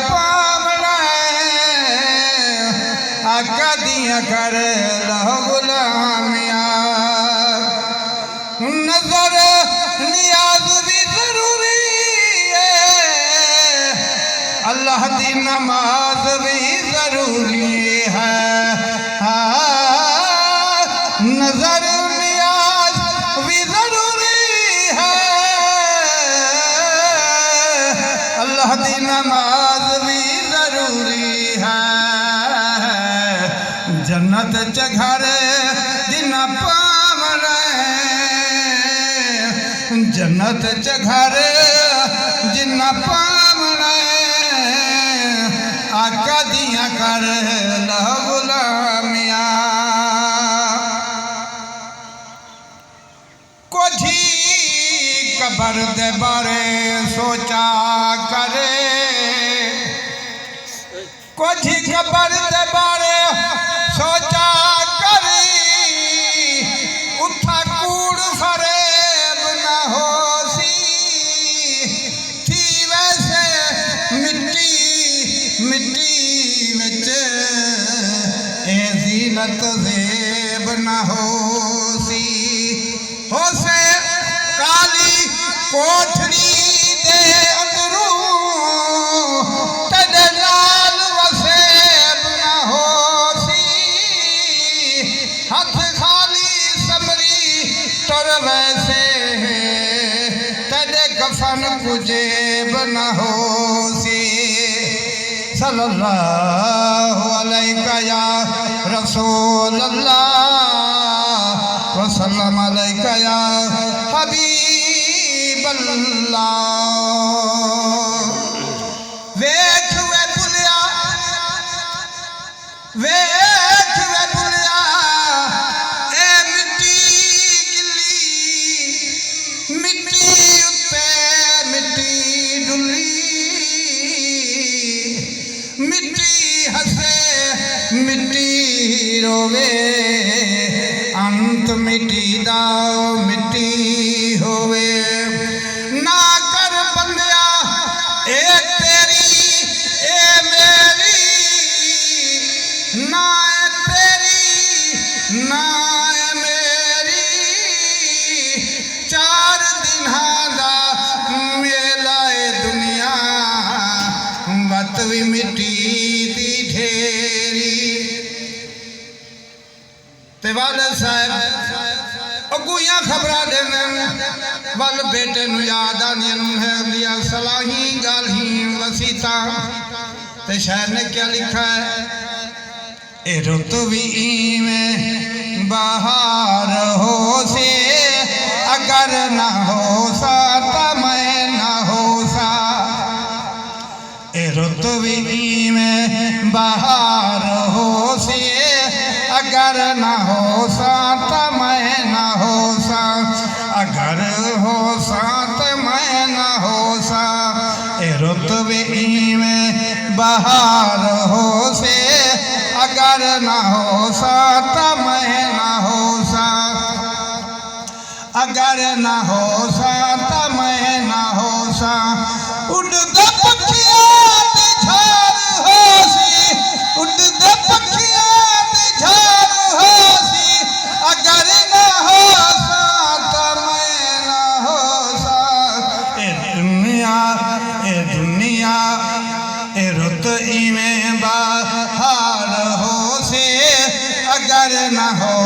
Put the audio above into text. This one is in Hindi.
पावना आका दिया कर लो गुलामिया नजर नियाज भी जरूरी है अल्लाह दी नमाज भी जरूरी है नजर नियाज भी जरूरी है अल्लाह दी नमाज भी जरूरी है जन्नत च घर जिन पावना जन्नत च घर जिन पावना आका दिया कर लो गुलामिया कोठी कबर दे बारे सोचा करे कोठी कबर दे बारे सोचा करी उठा कूड़ फरेब न हो सी थी वैसे मिट्टी मिट्टी विच ए ज़ीनत ज़ेब न हो सी हो से काली कोठड़ी दे अंदरूं तड़े लाल वसेब न हो सी हाथ खाली समरी तर वैसे तड़े कफन कुजेब न हो सी सल्लल्लाहु अलैका या रसूल अल्लाह वसल्लम अलैका या हबीब अल्लाह वेख वे बुलिया वेख वे बुलिया ए मिट्टी गिल्ली मिट्टी उत्ते मिट्टी डुल्ली मिट्टी हसे मिट्टी रोवे अंत मिट्टी दा मिट्टी होवे ना कर बंदिया ए तेरी ए मेरी ना ए तेरी ना ए मेरी चार दिन दा मेला ए दुनिया बत भी मिट्टी दी ढेरी ते वाले साहब अगुइया खबरा देने वल बेटे नु याद आनी है लिया सलाही गाली वसीता ते शायर ने क्या लिखा है ए रुत भी में बाहर हो से अगर ना हो सा तो मैं ना हो सा ए रुत भी में बाहर हो से अगर ना हो सा तो मैं ना हो सा अगर हो सा तो मैं ना हो सा ए रुतबे में बाहर हो से अगर ना हो सा तो मैं ना हो सा अगर ना हो सा तो मैं ना हो सा उड़दा पक्षियां दी झार हो सी उड़दा पक्षियां दी झार हो सी अगर ना हो सा तो मैं ना हो सा ए दुनिया ए रुत में बाहर हो से अगर ना हो